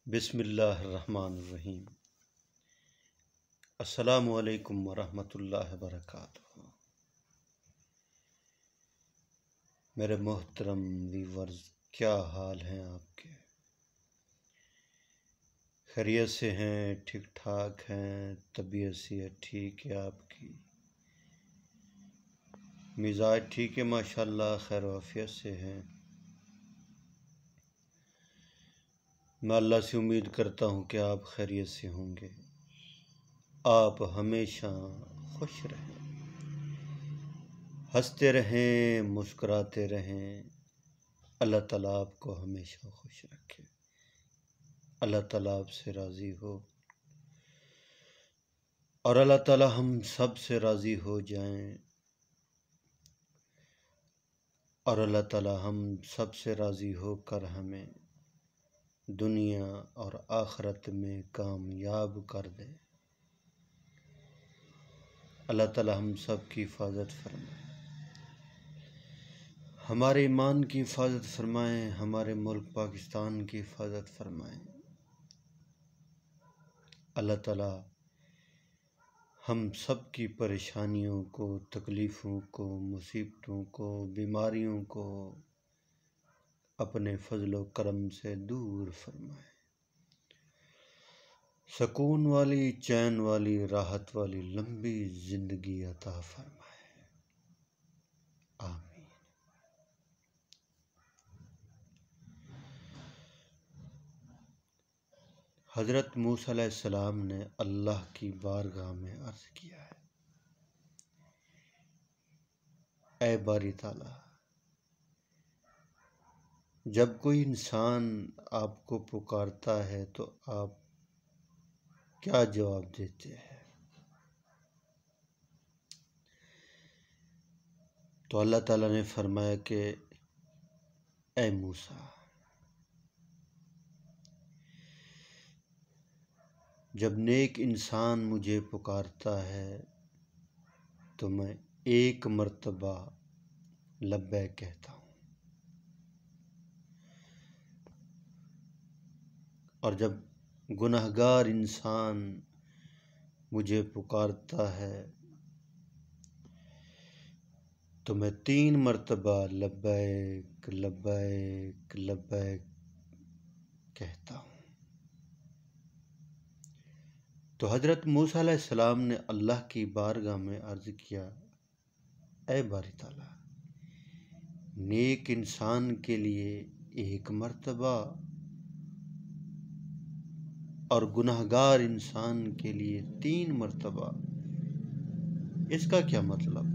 بسم اللہ الرحمن الرحیم۔ السلام علیکم ورحمۃ اللہ وبرکاتہ۔ میرے محترم ویورز، کیا حال ہیں آپ کے؟ خیریت سے ہیں؟ ٹھیک ٹھاک ہیں؟ طبیعت صحت ٹھیک ہے آپ کی؟ مزاج ٹھیک ہے؟ ماشاءاللہ خیر و عافیت سے ہیں؟ میں اللہ سے امید کرتا ہوں کہ آپ خیریت سے ہوں گے۔ آپ ہمیشہ خوش رہیں، ہنستے رہیں، مسکراتے رہیں۔ اللہ تعالیٰ آپ کو ہمیشہ خوش رکھے، اللہ تعالیٰ آپ سے راضی ہو، اور اللہ تعالیٰ ہم سب سے راضی ہو جائیں، اور اللہ تعالیٰ ہم سب سے راضی ہو کر ہمیں دنیا اور آخرت میں کامیاب کر دے۔ اللہ تعالیٰ ہم سب کی حفاظت فرمائے، ہمارے ایمان کی حفاظت فرمائیں، ہمارے ملک پاکستان کی حفاظت فرمائیں۔ اللہ تعالیٰ ہم سب کی پریشانیوں کو، تکلیفوں کو، مصیبتوں کو، بیماریوں کو اپنے فضل و کرم سے دور فرمائے، سکون والی، چین والی، راحت والی لمبی زندگی عطا فرمائے، آمین۔ حضرت موسیٰ علیہ السلام نے اللہ کی بارگاہ میں عرض کیا ہے، اے باری تعالیٰ، جب کوئی انسان آپ کو پکارتا ہے تو آپ کیا جواب دیتے ہیں؟ تو اللہ تعالیٰ نے فرمایا کہ اے موسیٰ، جب نیک انسان مجھے پکارتا ہے تو میں ایک مرتبہ لبیک کہتا ہوں، اور جب گنہگار انسان مجھے پکارتا ہے تو میں 3 مرتبہ لبیک لبیک لبیک کہتا ہوں۔ تو حضرت موسیٰ علیہ السلام نے اللہ کی بارگاہ میں عرض کیا، اے باری تعالیٰ، نیک انسان کے لیے 1 مرتبہ اور گنہگار انسان کے لیے 3 مرتبہ، اس کا کیا مطلب؟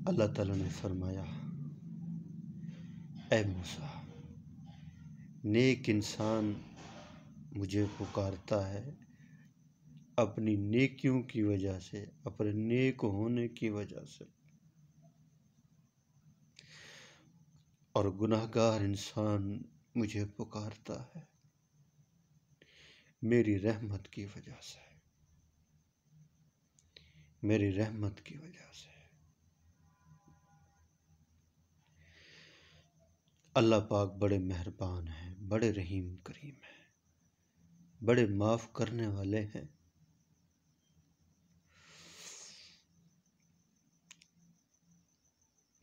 اللہ تعالیٰ نے فرمایا، اے موسیٰ، نیک انسان مجھے پکارتا ہے اپنی نیکیوں کی وجہ سے، اپنے نیک ہونے کی وجہ سے، اور گنہگار انسان مجھے پکارتا ہے میری رحمت کی وجہ سے، میری رحمت کی وجہ سے۔ اللہ پاک بڑے مہربان ہیں، بڑے رحیم کریم ہیں، بڑے معاف کرنے والے ہیں۔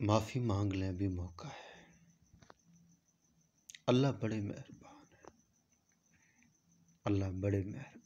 معافی مانگ لیں بھی موقع ہے۔ اللہ بڑے مہربان ہیں، اللہ بڑے مہربان۔